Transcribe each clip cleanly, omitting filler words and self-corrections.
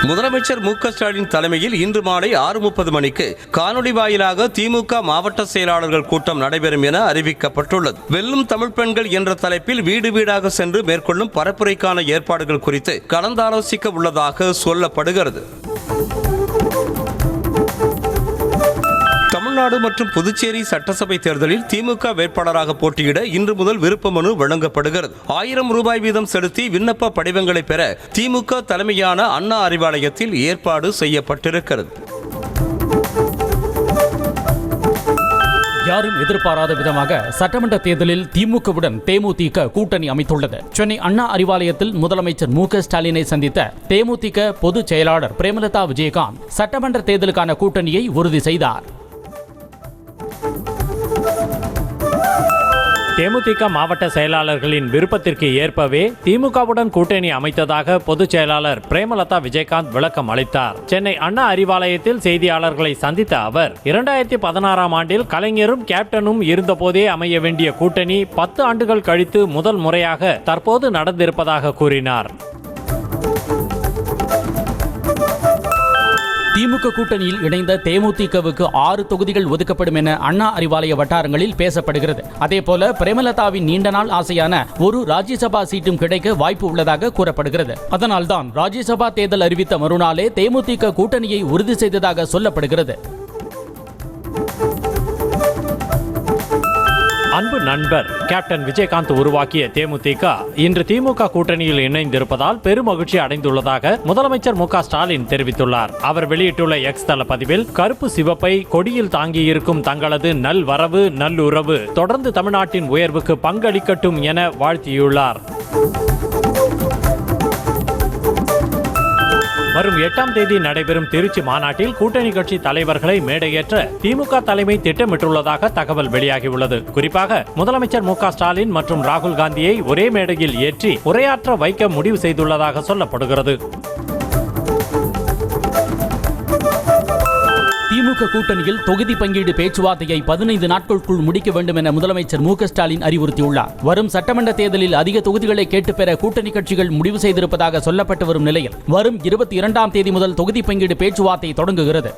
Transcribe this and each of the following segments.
முதலமைச்சர் மு.க.ஸ்டாலின் தலைமையில் இன்று மாலை 6:30 மணிக்கு காணொலி வாயிலாக திமுக மாவட்ட செயலாளர்கள் கூட்டம் நடைபெறும் என அறிவிக்கப்பட்டுள்ளது. வெல்லும் தமிழ் பெண்கள் என்ற தலைப்பில் வீடு வீடாக சென்று மேற்கொள்ளும் பரப்புரைக்கான ஏற்பாடுகள் குறித்து கலந்தாலோசிக்க உள்ளதாக சொல்லப்படுகிறது. தமிழ்நாடு மற்றும் புதுச்சேரி சட்டசபை தேர்தலில் திமுக வேட்பாளராக போட்டியிட இன்று முதல் விருப்ப மனு வழங்கப்படுகிறது. 1000 ரூபாய் வீதம் செலுத்தி விண்ணப்ப படிவங்களை பெற திமுக தலைமையான அண்ணா அறிவாலயத்தில் ஏற்பாடு செய்யப்பட்டிருக்கிறது. யாரும் எதிர்பாராத விதமாக சட்டமன்ற தேர்தலில் திமுகவுடன் தேமுதிக கூட்டணி அமைத்துள்ளது. சென்னை அண்ணா அறிவாலயத்தில் முதலமைச்சர் மு.க.ஸ்டாலினை சந்தித்த தேமுதிக பொதுச் செயலாளர் பிரேமலதா விஜயகாந்த் சட்டமன்ற தேர்தலுக்கான கூட்டணியை உறுதி செய்தார். தேமுதிக மாவட்ட செயலாளர்களின் விருப்பத்திற்கு ஏற்பவே திமுகவுடன் கூட்டணி அமைத்ததாக பொதுச் செயலாளர் பிரேமலதா விஜயகாந்த் விளக்கம் அளித்தார். சென்னை அண்ணா அறிவாலயத்தில் செய்தியாளர்களை சந்தித்த அவர் 2016ஆம் ஆண்டில் கலைஞரும் கேப்டனும் இருந்தபோதே அமைய வேண்டிய கூட்டணி 10 ஆண்டுகள் கழித்து முதல் முறையாக தற்போது நடந்திருப்பதாக கூறினார். திமுக கூட்டணியில் இணைந்த தேமுதிகவுக்கு 6 தொகுதிகள் ஒதுக்கப்படும் என அண்ணா அறிவாலய வட்டாரங்களில் பேசப்படுகிறது. அதேபோல பிரேமலதாவின் நீண்ட நாள் ஆசையான ஒரு ராஜ்யசபா சீட்டும் கிடைக்க வாய்ப்பு உள்ளதாக கூறப்படுகிறது. அதனால்தான் ராஜ்யசபா தேர்தல் அறிவித்த மறுநாளே தேமுதிக கூட்டணியை உறுதி செய்ததாக சொல்லப்படுகிறது. அன்பு நண்பர் கேப்டன் விஜயகாந்த் உருவாக்கிய தேமுதிக இன்று திமுக கூட்டணியில் இணைந்திருப்பதால் பெருமகிழ்ச்சி அடைந்துள்ளதாக முதலமைச்சர் மு.க.ஸ்டாலின் தெரிவித்துள்ளார். அவர் வெளியிட்டுள்ள எக்ஸ் தள பதிவில் கருப்பு சிவப்பை கொடியில் தாங்கியிருக்கும் தங்களது நல்வரவு நல்லுறவு தொடர்ந்து தமிழ்நாட்டின் உயர்வுக்கு பங்களிக்கட்டும் என வாழ்த்தியுள்ளார். வரும் 8ஆம் தேதி நடைபெறும் திருச்சி மாநாட்டில் கூட்டணி கட்சி தலைவர்களை மேடையேற்ற திமுக தலைமை திட்டமிட்டுள்ளதாக தகவல் வெளியாகியுள்ளது. குறிப்பாக முதலமைச்சர் மு.க.ஸ்டாலின் மற்றும் ராகுல் காந்தியை ஒரே மேடையில் ஏற்றி உரையாற்ற வைக்க முடிவு செய்துள்ளதாக சொல்லப்படுகிறது. திமுக கூட்டணியில் தொகுதி பங்கீடு பேச்சுவார்த்தையை 15 நாட்களுக்குள் முடிக்க வேண்டும் என முதலமைச்சர் மு.க.ஸ்டாலின் அறிவுறுத்தியுள்ளார். வரும் சட்டமன்ற தேர்தலில் அதிக தொகுதிகளை கேட்டுப்பெற கூட்டணி கட்சிகள் முடிவு செய்திருப்பதாக சொல்லப்பட்டு வரும் நிலையில் வரும் 22ஆம் தேதி முதல் தொகுதி பங்கீடு பேச்சுவார்த்தை தொடங்குகிறது.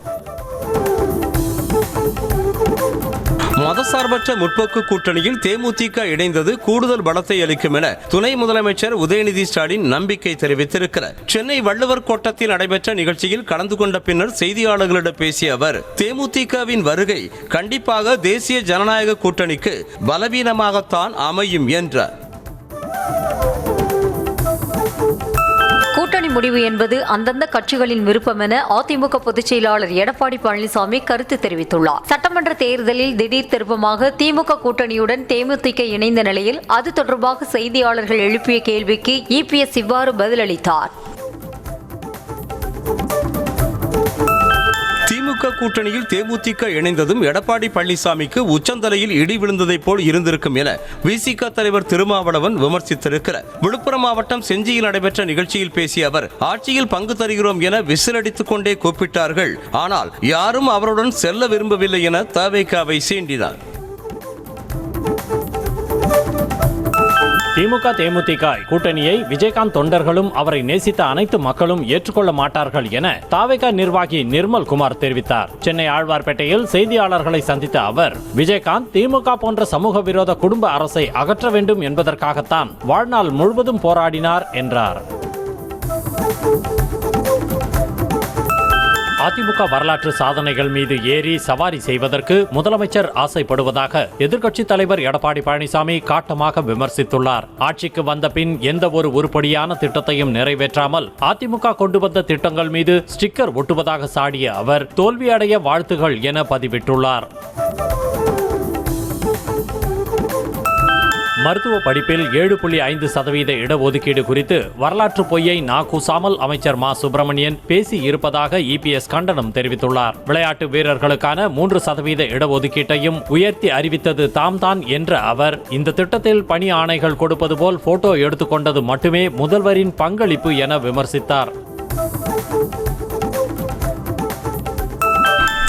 மதசார்பற்ற முற்போக்கு கூட்டணியில் தேமுதிக இணைந்தது கூடுதல் பலத்தை அளிக்கும் என துணை முதலமைச்சர் உதயநிதி ஸ்டாலின் நம்பிக்கை தெரிவித்திருக்கிறார். சென்னை வள்ளுவர் கோட்டத்தில் நடைபெற்ற நிகழ்ச்சியில் கலந்து கொண்ட பின்னர் செய்தியாளர்களிடம் பேசிய அவர் தேமுதிகவின் வருகை கண்டிப்பாக தேசிய ஜனநாயக கூட்டணிக்கு பலவீனமாகத்தான் அமையும் என்றார். கூட்டணி முடிவு என்பது அந்தந்த கட்சிகளின் விருப்பம் என அதிமுக பொதுச் செயலாளர் எடப்பாடி பழனிசாமி கருத்து தெரிவித்துள்ளார். சட்டமன்ற தேர்தலில் திடீர் திருப்பமாக திமுக கூட்டணியுடன் தேமுதிக இணைந்த நிலையில் அது தொடர்பாக செய்தியாளர்கள் எழுப்பிய கேள்விக்கு இபிஎஸ் இவ்வாறு பதிலளித்தார். திமுக கூட்டணியில் தேமுதிக இணைந்ததும் எடப்பாடி பழனிசாமிக்கு உச்சந்தலையில் இடி விழுந்ததை போல் இருந்திருக்கும் என விசிக தலைவர் திருமாவளவன் விமர்சித்திருக்கிறார். விழுப்புரம் மாவட்டம் செஞ்சியில் நடைபெற்ற நிகழ்ச்சியில் பேசிய அவர் ஆட்சியில் பங்கு தருகிறோம் என விசிலடித்துக் கொண்டே கூப்பிட்டார்கள். ஆனால் யாரும் அவருடன் செல்ல விரும்பவில்லை என தவேகாவை சீண்டினார். திமுக தேமுதிக கூட்டணியை விஜயகாந்த் தொண்டர்களும் அவரை நேசித்த அனைத்து மக்களும் ஏற்றுக்கொள்ள மாட்டார்கள் என தவேகா நிர்வாகி நிர்மல் குமார் தெரிவித்தார். சென்னை ஆழ்வார்பேட்டையில் செய்தியாளர்களை சந்தித்த அவர் விஜயகாந்த் திமுக போன்ற சமூக விரோத குடும்ப அரசை அகற்ற வேண்டும் என்பதற்காகத்தான் வாழ்நாள் முழுவதும் போராடினார் என்றார். அதிமுக வரலாற்று சாதனைகள் மீது ஏறி சவாரி செய்வதற்கு முதலமைச்சர் ஆசைப்படுவதாக எதிர்க்கட்சித் தலைவர் எடப்பாடி பழனிசாமி காட்டமாக விமர்சித்துள்ளார். ஆட்சிக்கு வந்த பின் எந்த ஒரு உருப்படியான திட்டத்தையும் நிறைவேற்றாமல் அதிமுக கொண்டு வந்த திட்டங்கள் மீது ஸ்டிக்கர் ஒட்டுவதாக சாடிய அவர் தோல்வியடைய வாழ்த்துகள் என பதிவிட்டுள்ளார். மருத்துவ படிப்பில் 7.5% இடஒதுக்கீடு குறித்து வரலாற்று பொய்யை கூசாமல் அமைச்சர் மா சுப்பிரமணியன் பேசி இருப்பதாக இபிஎஸ் கண்டனம் தெரிவித்துள்ளார். விளையாட்டு வீரர்களுக்கான 3% இடஒதுக்கீட்டையும் உயர்த்தி அறிவித்தது தாம்தான் என்ற அவர் இந்த திட்டத்தில் பணி ஆணைகள் கொடுப்பது போல் போட்டோ எடுத்துக்கொண்டது மட்டுமே முதல்வரின் பங்களிப்பு என விமர்சித்தார்.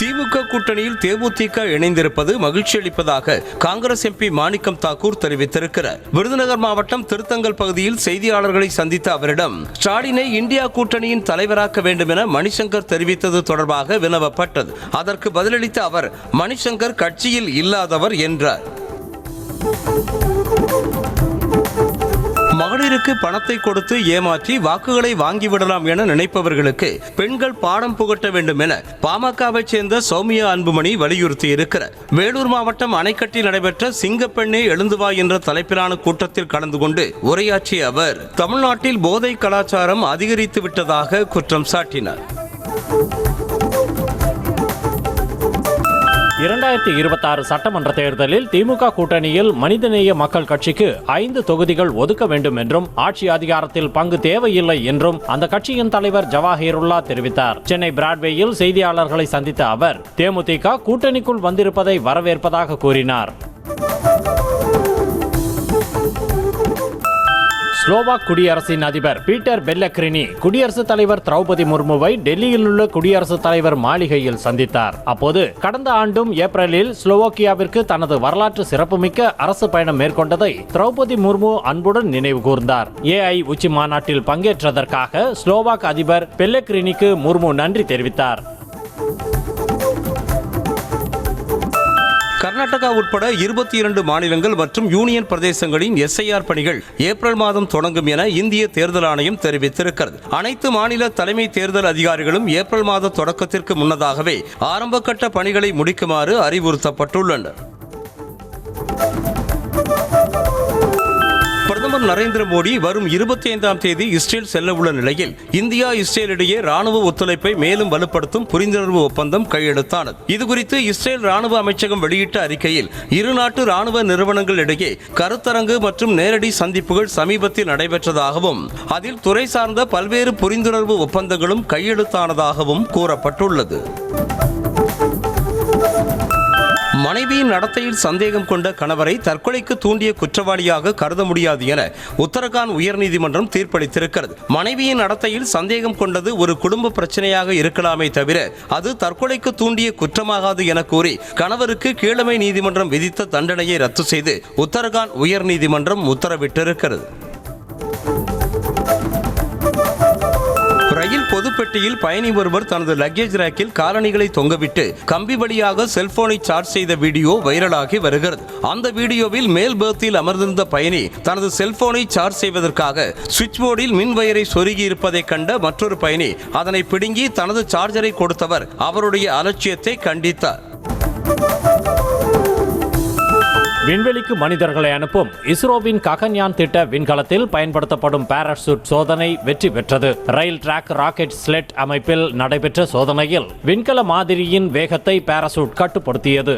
திமுக கூட்டணியில் தேமுதிக இணைந்திருப்பது மகிழ்ச்சி அளிப்பதாக காங்கிரஸ் எம்பி மாணிக்கம் தாக்கூர் தெரிவித்திருக்கிறார். விருதுநகர் மாவட்டம் திருத்தங்கல் பகுதியில் செய்தியாளர்களை சந்தித்த அவரிடம் ஸ்டாலினை இந்தியா கூட்டணியின் தலைவராக்க வேண்டும் என மணிசங்கர் தெரிவித்தது தொடர்பாக வினவப்பட்டது. அதற்கு பதிலளித்த அவர், மணிசங்கர் கட்சியில் இல்லாதவர் என்றார். மகளிருக்கு பணத்தை கொடுத்து ஏமாற்றி வாக்குகளை வாங்கிவிடலாம் என நினைப்பவர்களுக்கு பெண்கள் பாடம் புகட்ட வேண்டும் என பாமகவை சேர்ந்த சௌமியா அன்புமணி வலியுறுத்தியிருக்கிறார். வேலூர் மாவட்டம் அணைக்கட்டில் நடைபெற்ற சிங்கப்பெண்ணே எழுந்துவா என்ற தலைப்பிலான கூட்டத்தில் கலந்து கொண்டு உரையாற்றிய அவர், தமிழ்நாட்டில் போதை கலாச்சாரம் அதிகரித்து விட்டதாக குற்றம் சாட்டினார். 2026 சட்டமன்ற தேர்தலில் திமுக கூட்டணியில் மனிதநேய மக்கள் கட்சிக்கு 5 தொகுதிகள் ஒதுக்க வேண்டும் என்றும் ஆட்சி அதிகாரத்தில் பங்கு தேவையில்லை என்றும் அந்த கட்சியின் தலைவர் ஜவாஹிருல்லா தெரிவித்தார். சென்னை பிராட்வேயில் செய்தியாளர்களை சந்தித்த அவர், தேமுதிக கூட்டணிக்குள் வந்திருப்பதை வரவேற்பதாக கூறினார். ஸ்லோவாக் குடியரசின் அதிபர் பீட்டர் பெல்லக்ரினி குடியரசுத் தலைவர் திரௌபதி முர்முவை டெல்லியில் உள்ள குடியரசுத் தலைவர் மாளிகையில் சந்தித்தார். அப்போது கடந்த ஆண்டும் ஏப்ரலில் ஸ்லோவாக்கியாவிற்கு தனது வரலாற்று சிறப்புமிக்க அரசு பயணம் மேற்கொண்டதை திரௌபதி முர்மு அன்புடன் நினைவு கூர்ந்தார். AI உச்சி மாநாட்டில் பங்கேற்றதற்காக ஸ்லோவாக் அதிபர் பெல்லக்ரினிக்கு முர்மு நன்றி தெரிவித்தார். கர்நாடகா உட்பட 22 மாநிலங்கள் மற்றும் யூனியன் பிரதேசங்களின் SIR பணிகள் ஏப்ரல் மாதம் தொடங்கும் என இந்திய தேர்தல் ஆணையம் தெரிவித்திருக்கிறது. அனைத்து மாநில தலைமை தேர்தல் அதிகாரிகளும் ஏப்ரல் மாத தொடக்கத்திற்கு முன்னதாகவே ஆரம்பகட்ட பணிகளை முடிக்குமாறு அறிவுறுத்தப்பட்டுள்ளனர். பிரதமர் நரேந்திர மோடி வரும் 25ஆம் தேதி இஸ்ரேல் செல்ல உள்ள நிலையில் இந்தியா இஸ்ரேல் இடையே ராணுவ ஒத்துழைப்பை மேலும் வலுப்படுத்தும் புரிந்துணர்வு ஒப்பந்தம் கையெழுத்தானது. இதுகுறித்து இஸ்ரேல் ராணுவ அமைச்சகம் வெளியிட்ட அறிக்கையில், இரு நாட்டு ராணுவ நிறுவனங்கள் இடையே கருத்தரங்கு மற்றும் நேரடி சந்திப்புகள் சமீபத்தில் நடைபெற்றதாகவும் அதில் துறை சார்ந்த பல்வேறு புரிந்துணர்வு ஒப்பந்தங்களும் கையெழுத்தானதாகவும் கூறப்பட்டுள்ளது. மனைவியின் நடத்தையில் சந்தேகம் கொண்ட கணவரை தற்கொலைக்கு தூண்டிய குற்றவாளியாக கருத முடியாது என உத்தரகாண்ட் உயர்நீதிமன்றம் தீர்ப்பளித்திருக்கிறது. மனைவியின் நடத்தையில் சந்தேகம் கொண்டது ஒரு குடும்ப பிரச்சனையாக இருக்கலாமே தவிர அது தற்கொலைக்கு தூண்டிய குற்றமாகாது என கூறி கணவருக்கு கீழமை நீதிமன்றம் விதித்த தண்டனையை ரத்து செய்து உத்தரகாண்ட் உயர்நீதிமன்றம் உத்தரவிட்டிருக்கிறது. ரயில் பொதுப்பெட்டியில் பயணி ஒருவர் தனது லக்கேஜ் ரேக்கில் காலணிகளை தொங்கவிட்டு கம்பி வழியாக செல்போனை சார்ஜ் செய்த வீடியோ வைரலாகி வருகிறது. அந்த வீடியோவில் மேல் பெர்த்தில் அமர்ந்திருந்த பயணி தனது செல்போனை சார்ஜ் செய்வதற்காக சுவிட்ச் போர்டில் மின் வயரை சொருகி இருப்பதை கண்ட மற்றொரு பயணி அதனை பிடுங்கி தனது சார்ஜரை கொடுத்தவர் அவருடைய அலட்சியத்தை கண்டித்தார். விண்வெளிக்கு மனிதர்களை அனுப்பும் இஸ்ரோவின் ககன்யான் திட்ட விண்கலத்தில் பயன்படுத்தப்படும் பாராசூட் சோதனை வெற்றி பெற்றது. ரயில் டிராக் ராக்கெட் ஸ்லெட் அமைப்பில் நடைபெற்ற சோதனையில் விண்கல மாதிரியின் வேகத்தை பாராசூட் கட்டுப்படுத்தியது.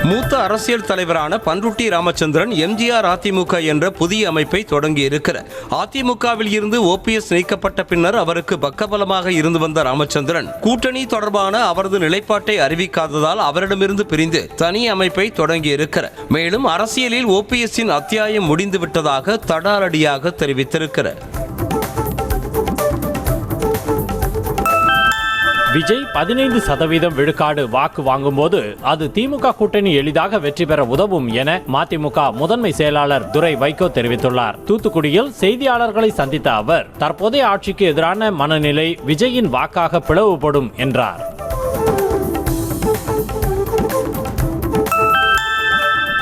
மூத்த அரசியல் தலைவரான பண்ருட்டி ராமச்சந்திரன் எம்ஜிஆர் அதிமுக என்ற புதிய அமைப்பை தொடங்கி இருக்கிறார். அதிமுகவில் இருந்து OPS நீக்கப்பட்ட பின்னர் அவருக்கு பக்கபலமாக இருந்து வந்த ராமச்சந்திரன் கூட்டணி தொடர்பான அவரது நிலைப்பாட்டை அறிவிக்காததால் அவரிடமிருந்து பிரிந்து தனி அமைப்பை தொடங்கி இருக்கிறார். மேலும் அரசியலில் OPSஇன் அத்தியாயம் முடிந்து விட்டதாக தடாலடியாக தெரிவித்திருக்கிறார். விஜய் 15% விழுக்காடு வாக்கு வாங்கும்போது அது திமுக கூட்டணி எளிதாக வெற்றி பெற உதவும் என மதிமுக முதன்மை செயலாளர் துரை வைகோ தெரிவித்துள்ளார். தூத்துக்குடியில் செய்தியாளர்களை சந்தித்த அவர், தற்போதைய ஆட்சிக்கு எதிரான மனநிலை விஜயின் வாக்காக பிளவுபடும் என்றார்.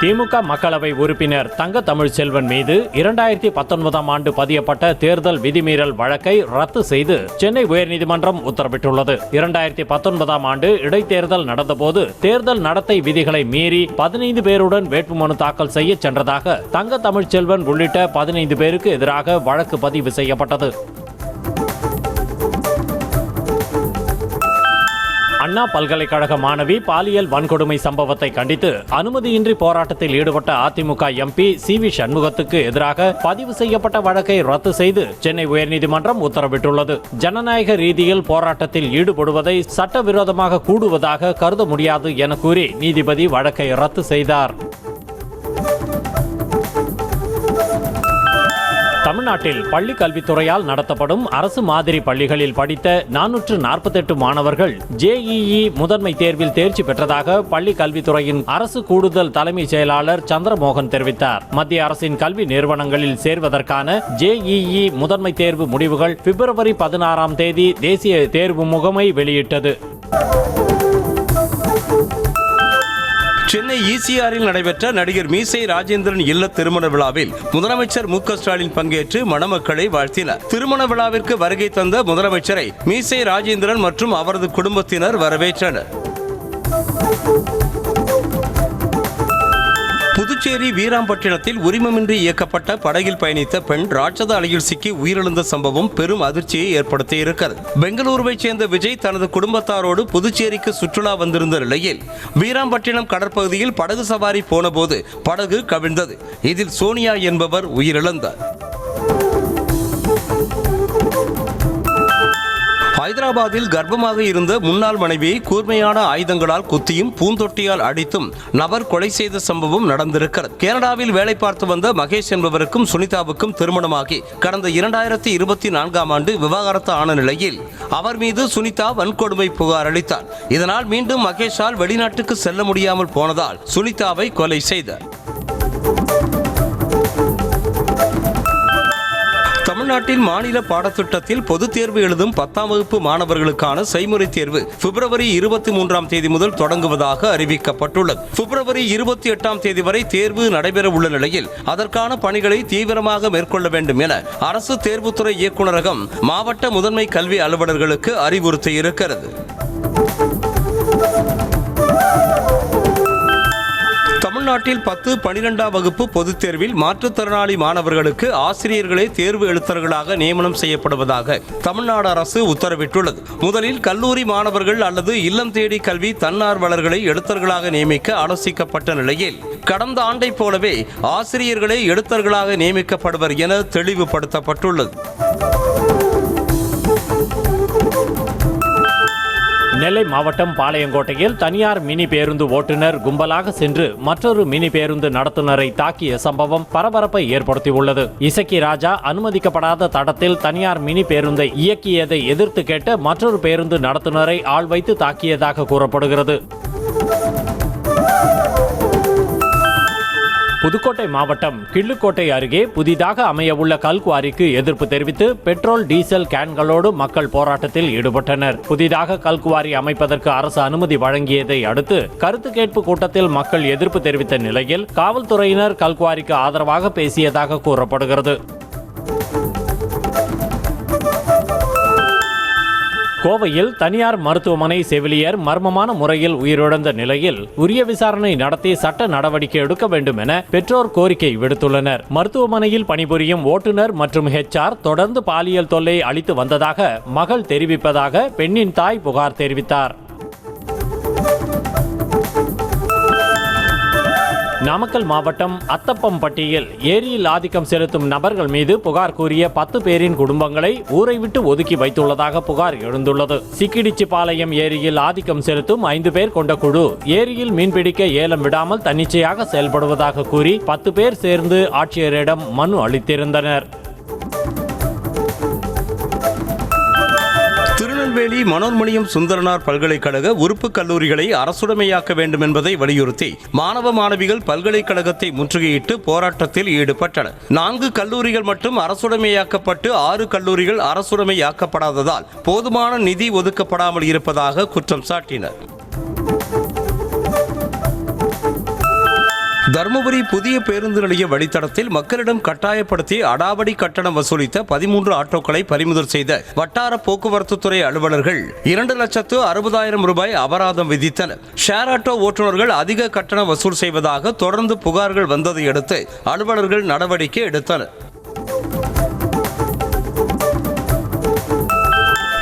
திமுக மக்களவை உறுப்பினர் தங்க தமிழ்ச்செல்வன் மீது 2019ஆம் ஆண்டு பதியப்பட்ட தேர்தல் விதிமீறல் வழக்கை ரத்து செய்து சென்னை உயர்நீதிமன்றம் உத்தரவிட்டுள்ளது. 2019ஆம் ஆண்டு இடைத்தேர்தல் நடந்தபோது தேர்தல் நடத்தை விதிகளை மீறி 15 பேருடன் வேட்புமனு தாக்கல் செய்ய சென்றதாக தங்க தமிழ்ச்செல்வன் உள்ளிட்ட 15 பேருக்கு எதிராக வழக்கு பதிவு செய்யப்பட்டது. அண்ணா பல்கலைக்கழக மாணவி பாலியல் வன்கொடுமை சம்பவத்தை கண்டித்து அனுமதியின்றி போராட்டத்தில் ஈடுபட்ட அதிமுக MP CV சண்முகத்துக்கு எதிராக பதிவு செய்யப்பட்ட வழக்கை ரத்து செய்து சென்னை உயர்நீதிமன்றம் உத்தரவிட்டுள்ளது. ஜனநாயக ரீதியில் போராட்டத்தில் ஈடுபடுவதை சட்டவிரோதமாக கூடுவதாக கருத முடியாது என கூறி நீதிபதி வழக்கை ரத்து செய்தார். தமிழ்நாட்டில் பள்ளி கல்வித்துறையால் நடத்தப்படும் அரசு மாதிரி பள்ளிகளில் படித்த 448 மாணவர்கள் JEE முதன்மை தேர்வில் தேர்ச்சி பெற்றதாக பள்ளி கல்வித்துறையின் அரசு கூடுதல் தலைமைச் செயலாளர் சந்திரமோகன் தெரிவித்தார். மத்திய அரசின் கல்வி நிறுவனங்களில் சேர்வதற்கான JEE முதன்மை தேர்வு முடிவுகள் பிப்ரவரி 16ஆம் தேதி தேசிய தேர்வு முகமை வெளியிட்டது. சென்னை ECRல் நடைபெற்ற நடிகர் மீசை ராஜேந்திரன் இல்ல திருமண விழாவில் முதலமைச்சர் மு க ஸ்டாலின் பங்கேற்று மணமக்களை வாழ்த்தினார். திருமண விழாவிற்கு வருகை தந்த முதலமைச்சரை மீசை ராஜேந்திரன் மற்றும் அவரது குடும்பத்தினர் வரவேற்றனர். புதுச்சேரி வீராம்பட்டினத்தில் உரிமமின்றி இயக்கப்பட்ட படகில் பயணித்த பெண் ராட்சத அலையில் சிக்கி உயிரிழந்த சம்பவம் பெரும் அதிர்ச்சியை ஏற்படுத்தி இருக்கிறது. பெங்களூருவைச் சேர்ந்த விஜய் தனது குடும்பத்தாரோடு புதுச்சேரிக்கு சுற்றுலா வந்திருந்த நிலையில் வீராம்பட்டினம் கடற்பகுதியில் படகு சவாரி போனபோது படகு கவிழ்ந்தது. இதில் சோனியா என்பவர் உயிரிழந்தார். ஹைதராபாத்தில் கர்ப்பமாக இருந்த முன்னாள் மனைவியை கூர்மையான ஆயுதங்களால் குத்தியும் பூந்தொட்டியால் அடித்தும் நபர் கொலை செய்த சம்பவம் நடந்திருக்கிறது. கனடாவில் வேலை பார்த்து வந்த மகேஷ் என்பவருக்கும் சுனிதாவுக்கும் திருமணமாகி கடந்த 2024ஆம் ஆண்டு விவாகரத்து ஆன நிலையில் அவர் மீது சுனிதா வன்கொடுமை புகார் அளித்தார். இதனால் மீண்டும் மகேஷால் வெளிநாட்டுக்கு செல்ல முடியாமல் போனதால் சுனிதாவை கொலை செய்தார். தமிழ்நாட்டில் மாநில பாடத்திட்டத்தில் பொதுத் தேர்வு எழுதும் 10ஆம் வகுப்பு மாணவர்களுக்கான செய்முறை தேர்வு பிப்ரவரி 23ஆம் தேதி முதல் தொடங்குவதாக அறிவிக்கப்பட்டுள்ளது. பிப்ரவரி 28ஆம் தேதி வரை தேர்வு நடைபெற உள்ள நிலையில் அதற்கான பணிகளை தீவிரமாக மேற்கொள்ள வேண்டும் என அரசு தேர்வுத்துறை இயக்குநரகம் மாவட்ட முதன்மை கல்வி அலுவலர்களுக்கு அறிவுறுத்தியிருக்கிறது. தமிழ்நாட்டில் 10, 12ஆம் வகுப்பு பொதுத் தேர்வில் மாற்றுத்திறனாளி மாணவர்களுக்கு ஆசிரியர்களே தேர்வு எழுத்தர்களாக நியமனம் செய்யப்படுவதாக தமிழ்நாடு அரசு உத்தரவிட்டுள்ளது. முதலில் கல்லூரி மாணவர்கள் அல்லது இல்லம் தேடி கல்வி தன்னார்வலர்களை எழுத்தர்களாக நியமிக்க ஆலோசிக்கப்பட்ட நிலையில் கடந்த ஆண்டைப் போலவே ஆசிரியர்களே எழுத்தர்களாக நியமிக்கப்படுவர் என தெளிவுபடுத்தப்பட்டுள்ளது. நெல்லை மாவட்டம் பாளையங்கோட்டையில் தனியார் மினி பேருந்து ஓட்டுநர் கும்பலாக சென்று மற்றொரு மினி பேருந்து நடத்துனரை தாக்கிய சம்பவம் பரபரப்பை ஏற்படுத்தியுள்ளது. இசக்கி ராஜா அனுமதிக்கப்படாத தடத்தில் தனியார் மினி பேருந்தை இயக்கியதை எதிர்த்து கேட்ட மற்றொரு பேருந்து நடத்துனரை ஆள் வைத்து தாக்கியதாக கூறப்படுகிறது. புதுக்கோட்டை மாவட்டம் கிள்ளுக்கோட்டை அருகே புதிதாக அமையவுள்ள கல்குவாரிக்கு எதிர்ப்பு தெரிவித்து பெட்ரோல் டீசல் கேன்களோடு மக்கள் போராட்டத்தில் ஈடுபட்டனர். புதிதாக கல்குவாரி அமைப்பதற்கு அரசு அனுமதி வழங்கியதை அடுத்து கருத்து கேட்பு கூட்டத்தில் மக்கள் எதிர்ப்பு தெரிவித்த நிலையில் காவல்துறையினர் கல்குவாரிக்கு ஆதரவாக பேசியதாக கூறப்படுகிறது. கோவையில் தனியார் மருத்துவமனை செவிலியர் மர்மமான முறையில் உயிரிழந்த நிலையில் உரிய விசாரணை நடத்தி சட்ட நடவடிக்கை எடுக்க வேண்டும் என பெற்றோர் கோரிக்கை விடுத்துள்ளனர். மருத்துவமனையில் பணிபுரியும் ஓட்டுநர் மற்றும் HR தொடர்ந்து பாலியல் தொல்லை அளித்து வந்ததாக மகள் தெரிவிப்பதாக பெண்ணின் தாய் புகார் தெரிவித்தார். நாமக்கல் மாவட்டம் அத்தப்பம்பட்டியில் ஏரியில் ஆதிக்கம் செலுத்தும் நபர்கள் மீது புகார் கூறிய 10 பேரின் குடும்பங்களை ஊரை விட்டு ஒதுக்கி வைத்துள்ளதாக புகார் எழுந்துள்ளது. சிக்கிடிச்சிபாளையம் ஏரியில் ஆதிக்கம் செலுத்தும் 5 பேர் கொண்ட குழு ஏரியில் மீன்பிடிக்க ஏலம் விடாமல் தன்னிச்சையாக செயல்படுவதாக கூறி 10 பேர் சேர்ந்து ஆட்சியரிடம் மனு அளித்திருந்தனர். திருநெல்வேலி மனோன்மணியம் சுந்தரனார் பல்கலைக்கழக உறுப்பு கல்லூரிகளை அரசுடைமையாக்க வேண்டும் என்பதை வலியுறுத்தி மாணவ மாணவிகள் பல்கலைக்கழகத்தை முற்றுகையிட்டு போராட்டத்தில் ஈடுபட்டனர். 4 கல்லூரிகள் மட்டும் அரசுடைமையாக்கப்பட்டு 6 கல்லூரிகள் அரசுடைமையாக்கப்படாததால் போதுமான நிதி ஒதுக்கப்படாமல் இருப்பதாக குற்றம் சாட்டினர். தருமபுரி புதிய பேருந்து நிலைய வழித்தடத்தில் மக்களிடம் கட்டாயப்படுத்தி அடாவடி கட்டணம் வசூலித்த 13 ஆட்டோக்களை பறிமுதல் செய்த வட்டார போக்குவரத்து துறை அலுவலர்கள் 2,60,000 ரூபாய் அபராதம் விதித்தனர். ஷேர் ஆட்டோ ஓட்டுநர்கள் அதிக கட்டணம் வசூல் செய்வதாக தொடர்ந்து புகார்கள் வந்ததை அடுத்து அலுவலர்கள் நடவடிக்கை எடுத்தனர்.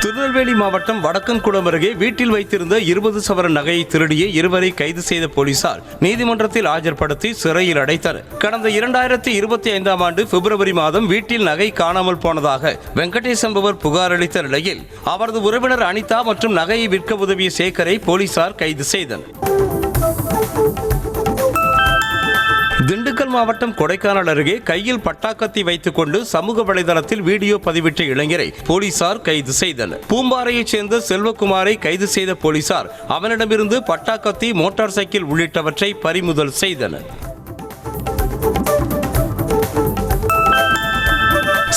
திருநெல்வேலி மாவட்டம் வடக்கன்குளம் அருகே வீட்டில் வைத்திருந்த 20 சவரன் நகையை திருடிய 2 கைது செய்த போலீசார் நீதிமன்றத்தில் ஆஜர்படுத்தி சிறையில் அடைத்தனர். கடந்த 2025ஆம் ஆண்டு பிப்ரவரி மாதம் வீட்டில் நகை காணாமல் போனதாக வெங்கடேஷ் என்பவர் புகார் அளித்த நிலையில் அவரது உறவினர் அனிதா மற்றும் நகையை விற்க உதவிய சேகரை போலீசார் கைது செய்தனர். திண்டுக்கல் மாவட்டம் கொடைக்கானல் அருகே கையில் பட்டாக்கத்தி வைத்துக் கொண்டு சமூக வலைதளத்தில் வீடியோ பதிவிட்ட இளைஞரை போலீசார் கைது செய்தனர். பூம்பாறையைச் சேர்ந்த செல்வகுமாரை கைது செய்த போலீசார் அவனிடமிருந்து பட்டாக்கத்தி, மோட்டார் சைக்கிள் உள்ளிட்டவற்றை பறிமுதல் செய்தனர்.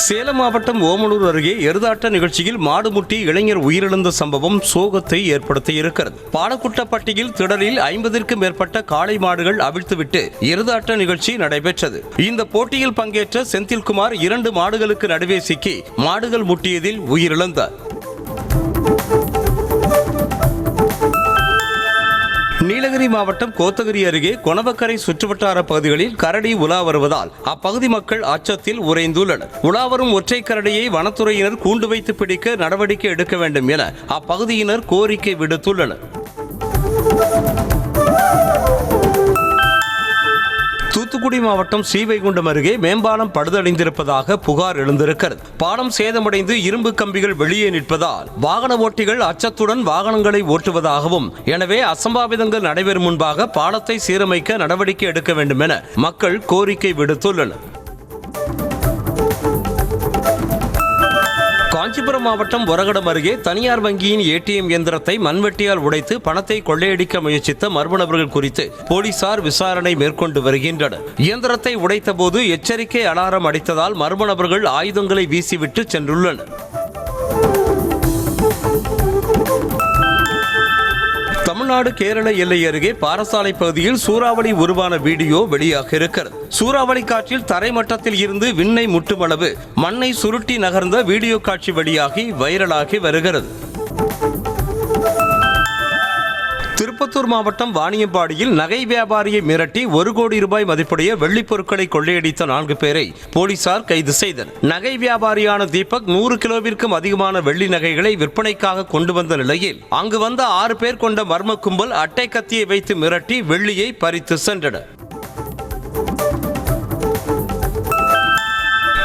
சேலம் மாவட்டம் ஓமலூர் அருகே எருதாட்ட நிகழ்ச்சியில் மாடு முட்டி இளைஞர் உயிரிழந்த சம்பவம் சோகத்தை ஏற்படுத்தி இருக்கிறது. பாலக்குட்டப்பட்டியில் திடலில் 50க்கும் மேற்பட்ட காளை மாடுகள் அவிழ்த்துவிட்டு எருதாட்ட நிகழ்ச்சி நடைபெற்றது. இந்த போட்டியில் பங்கேற்ற செந்தில்குமார் 2 மாடுகளுக்கு நடுவே சிக்கி மாடுகள் முட்டியதில் உயிரிழந்தார். நீலகிரி மாவட்டம் கோத்தகிரி அருகே கொணவக்கரை சுற்றுவட்டார பகுதிகளில் கரடி உலா வருவதால் அப்பகுதி மக்கள் அச்சத்தில் உறைந்துள்ளனர். உலாவரும் ஒற்றை கரடியை வனத்துறையினர் கூண்டு வைத்து பிடிக்க நடவடிக்கை எடுக்க வேண்டும் என அப்பகுதியினர் கோரிக்கை விடுத்துள்ளனர். தூத்துக்குடி மாவட்டம் ஸ்ரீவைகுண்டம் அருகே மேம்பாலம் பழுதடைந்திருப்பதாக புகார் எழுந்திருக்கிறது. பாலம் சேதமடைந்து இரும்பு கம்பிகள் வெளியே நிற்பதால் வாகன ஓட்டிகள் அச்சத்துடன் வாகனங்களை ஓட்டுவதாகவும், எனவே அசம்பாவிதங்கள் நடைபெறும் முன்பாக பாலத்தை சீரமைக்க நடவடிக்கை எடுக்க வேண்டும் என மக்கள் கோரிக்கை விடுத்துள்ளனர். காஞ்சிபுரம் மாவட்டம் ஒரகடம் அருகே தனியார் வங்கியின் ஏடிஎம் இயந்திரத்தை மண்வெட்டியால் உடைத்து பணத்தை கொள்ளையடிக்க முயற்சித்த மர்ம நபர்கள் குறித்து போலீசார் விசாரணை மேற்கொண்டு வருகின்றனர். இயந்திரத்தை உடைத்தபோது எச்சரிக்கை அலாரம் அடித்ததால் மர்ம நபர்கள் ஆயுதங்களை வீசிவிட்டு சென்றுள்ளனர். தமிழ்நாடு கேரள எல்லை அருகே பாரசாலை பகுதியில் சூறாவளி உருவான வீடியோ வெளியாக இருக்கிறது. சூறாவளி காற்றில் தரைமட்டத்தில் இருந்து விண்ணை முட்டும் அளவு மண்ணை சுருட்டி நகர்ந்த வீடியோ காட்சி வெளியாகி வைரலாகி வருகிறது. திருப்பத்தூர் மாவட்டம் வாணியம்பாடியில் நகை வியாபாரியை மிரட்டி 1 கோடி ரூபாய் மதிப்புடைய வெள்ளிப் பொருட்களை கொள்ளையடித்த 4 பேரை போலீசார் கைது செய்தனர். நகை வியாபாரியான தீபக் 100 கிலோவிற்கும் அதிகமான வெள்ளி நகைகளை விற்பனைக்காக கொண்டு வந்த நிலையில் அங்கு வந்த 6 பேர் கொண்ட மர்ம கும்பல் அட்டை கத்தியை வைத்து மிரட்டி வெள்ளியை பறித்து சென்றனர்.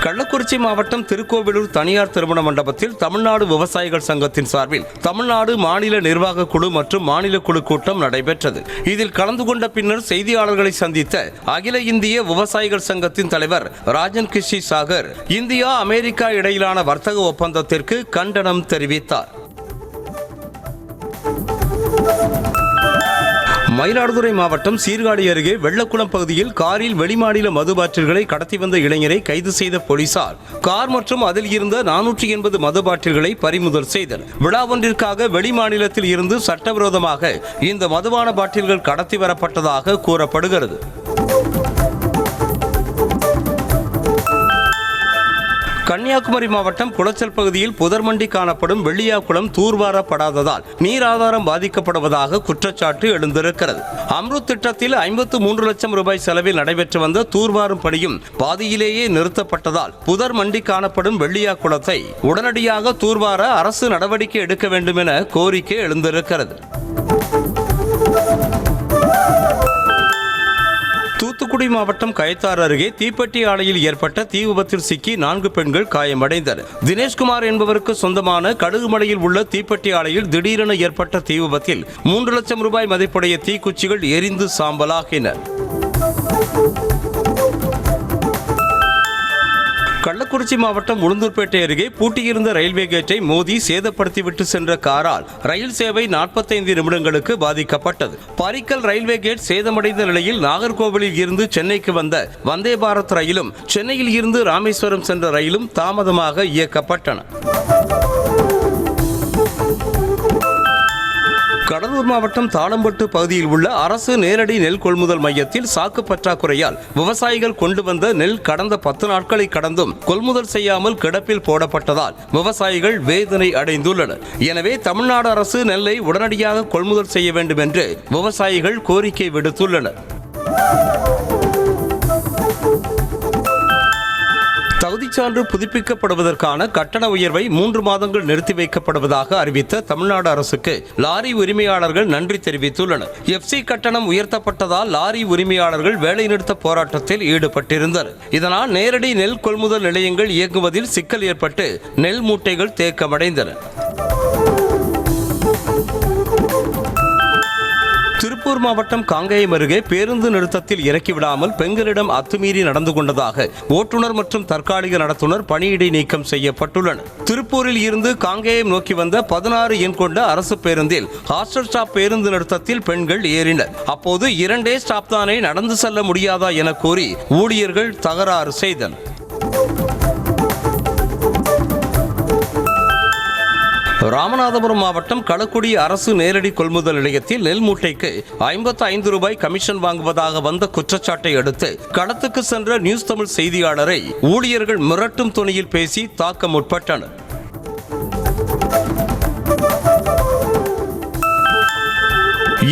கள்ளக்குறிச்சி மாவட்டம் திருக்கோவிலூர் தனியார் திருமண மண்டபத்தில் தமிழ்நாடு விவசாயிகள் சங்கத்தின் சார்பில் தமிழ்நாடு மாநில நிர்வாக குழு மற்றும் மாநில குழு கூட்டம் நடைபெற்றது. இதில் கலந்து கொண்ட பின்னர் செய்தியாளர்களை சந்தித்த அகில இந்திய விவசாயிகள் சங்கத்தின் தலைவர் ராஜன் கிஷி சாகர் இந்தியா அமெரிக்கா இடையிலான வர்த்தக ஒப்பந்தத்திற்கு கண்டனம் தெரிவித்தார். மயிலாடுதுறை மாவட்டம் சீர்காழி அருகே வெள்ளக்குளம் பகுதியில் காரில் வெளிமாநில மது பாட்டில்களை கடத்தி வந்த இளைஞரை கைது செய்த போலீசார் கார் மற்றும் அதில் இருந்த 480 மது பாட்டில்களை பறிமுதல் செய்தனர். விழா ஒன்றிற்காக வெளிமாநிலத்தில் இருந்து சட்டவிரோதமாக இந்த மதுபான பாட்டில்கள் கடத்தி வரப்பட்டதாக கூறப்படுகிறது. கன்னியாகுமரி மாவட்டம் குளச்சல் பகுதியில் புதர்மண்டி காணப்படும் வெள்ளியாக்குளம் தூர்வாரப்படாததால் நீர் ஆதாரம் பாதிக்கப்படுவதாக குற்றச்சாட்டு எழுந்திருக்கிறது. அம்ருத் திட்டத்தில் 53 லட்சம் ரூபாய் செலவில் நடைபெற்று வந்த தூர்வாரும் பணியும் பாதியிலேயே நிறுத்தப்பட்டதால் புதர்மண்டி காணப்படும் வெள்ளியாக்குளத்தை உடனடியாக தூர்வார அரசு நடவடிக்கை எடுக்க வேண்டும் என கோரிக்கை எழுந்திருக்கிறது. தூத்துக்குடி மாவட்டம் கயத்தாறு அருகே தீப்பெட்டி ஆலையில் ஏற்பட்ட தீ விபத்தில் சிக்கி 4 பெண்கள் காயமடைந்தனர். தினேஷ்குமார் என்பவருக்கு சொந்தமான கடுகுமலையில் உள்ள தீப்பெட்டி ஆலையில் திடீரென ஏற்பட்ட தீ விபத்தில் 3 லட்சம் ரூபாய் மதிப்புடைய தீக்குச்சிகள் எரிந்து சாம்பலாகின. கள்ளக்குறிச்சி மாவட்டம் உளுந்தூர்பேட்டை அருகே பூட்டியிருந்த ரயில்வே கேட்டை மோதி சேதப்படுத்திவிட்டு சென்ற காரால் ரயில் சேவை 45 நிமிடங்களுக்கு பாதிக்கப்பட்டது. பரிக்கல் ரயில்வே கேட் சேதமடைந்த நிலையில் நாகர்கோவிலில் இருந்து சென்னைக்கு வந்த வந்தே பாரத் ரயிலும் சென்னையில் இருந்து ராமேஸ்வரம் சென்ற ரயிலும் தாமதமாக இயக்கப்பட்டன. கடலூர் மாவட்டம் தாளம்பட்டு பகுதியில் உள்ள அரசு நேரடி நெல் கொள்முதல் மையத்தில் சாக்கு பற்றாக்குறையால் விவசாயிகள் கொண்டு வந்த நெல் கடந்த 10 நாட்களை கடந்தும் கொள்முதல் செய்யாமல் கிடப்பில் போடப்பட்டதால் விவசாயிகள் வேதனை அடைந்துள்ளனர். எனவே தமிழ்நாடு அரசு நெல்லை உடனடியாக கொள்முதல் செய்ய வேண்டும் என்று விவசாயிகள் கோரிக்கை விடுத்துள்ளனர். தகுதிச்சான்று புதுப்பிக்கப்படுவதற்கான கட்டண உயர்வை 3 மாதங்கள் நிறுத்தி வைக்கப்படுவதாக அறிவித்த தமிழ்நாடு அரசுக்கு லாரி உரிமையாளர்கள் நன்றி தெரிவித்துள்ளனர். எஃப்சி கட்டணம் உயர்த்தப்பட்டதால் லாரி உரிமையாளர்கள் வேலைநிறுத்த போராட்டத்தில் ஈடுபட்டிருந்தனர். இதனால் நேரடி நெல் கொள்முதல் நிலையங்கள் இயங்குவதில் சிக்கல் ஏற்பட்டு நெல் மூட்டைகள் தேக்கமடைந்தன. திருப்பூர் மாவட்டம் காங்கேயம் அருகே பேருந்து நிறுத்தத்தில் இறக்கிவிடாமல் பெண்களிடம் அத்துமீறி நடந்து கொண்டதாக ஓட்டுநர் மற்றும் தற்காலிக நடத்துனர் பணியிடை நீக்கம் செய்யப்பட்டுள்ளனர். திருப்பூரில் இருந்து காங்கேயம் நோக்கி வந்த 16 எண் கொண்ட அரசு பேருந்தில் ஹாஸ்டல் ஸ்டாப் பேருந்து நிறுத்தத்தில் பெண்கள் ஏறினர். அப்போது 2 ஸ்டாப் தானே நடந்து செல்ல முடியாதா என கூறி ஊழியர்கள் தகராறு செய்தனர். ராமநாதபுரம் மாவட்டம் களக்குடி அரசு நேரடி கொள்முதல் நிலையத்தில் நெல் மூட்டைக்கு 55 ரூபாய் கமிஷன் வாங்குவதாக வந்த குற்றச்சாட்டை அடுத்து களத்துக்கு சென்ற நியூஸ் தமிழ் செய்தியாளரை ஊழியர்கள் மிரட்டும் துணியில் பேசி தாக்க முற்பட்டனர்.